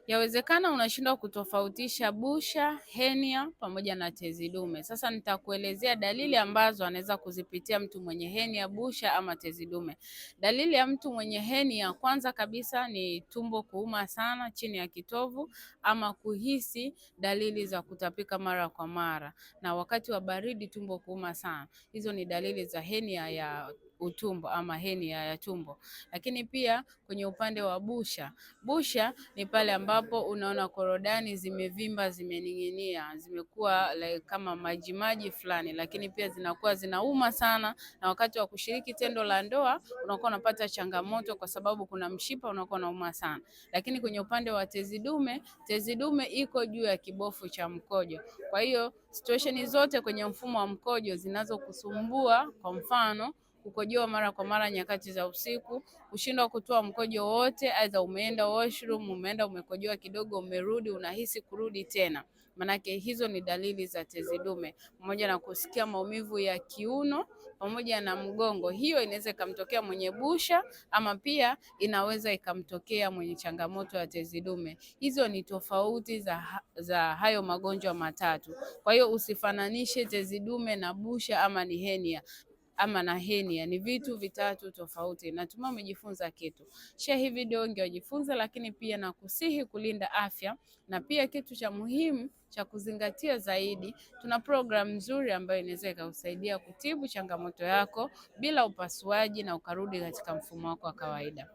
Yawezekana unashindwa kutofautisha busha, henia pamoja na tezi dume. Sasa nitakuelezea dalili ambazo anaweza kuzipitia mtu mwenye henia, busha ama tezi dume. Dalili ya mtu mwenye henia, kwanza kabisa ni tumbo kuuma sana chini ya kitovu ama kuhisi dalili za kutapika mara kwa mara, na wakati wa baridi tumbo kuuma sana. Hizo ni dalili za henia ya utumbo ama henia ya tumbo. Lakini pia kwenye upande wa busha, busha ni pale ambapo unaona korodani zimevimba, zimening'inia, zimekuwa kama majimaji fulani, lakini pia zinakuwa zinauma sana, na wakati wa kushiriki tendo la ndoa unakuwa unapata changamoto kwa sababu kuna mshipa unakuwa unauma sana. Lakini kwenye upande wa tezi dume iko juu ya kibofu cha mkojo. Kwa hiyo situation zote kwenye mfumo wa mkojo zinazokusumbua, kwa mfano kukojoa mara kwa mara nyakati za usiku, kushindwa kutoa mkojo wote, aidha umeenda washroom, umeenda umekojoa kidogo, umerudi, unahisi kurudi tena, manake hizo ni dalili za tezi dume, pamoja na kusikia maumivu ya kiuno pamoja na mgongo. Hiyo inaweza ikamtokea mwenye busha ama pia inaweza ikamtokea mwenye changamoto ya tezi dume. Hizo ni tofauti za hayo magonjwa matatu. Kwa hiyo usifananishe tezi dume na busha ama ni henia ama na henia, ni vitu vitatu tofauti. Natumai umejifunza kitu. Share hii video ndio ujifunze, lakini pia na kusihi kulinda afya, na pia kitu cha muhimu cha kuzingatia zaidi, tuna program nzuri ambayo inaweza ikakusaidia kutibu changamoto yako bila upasuaji na ukarudi katika mfumo wako wa kawaida.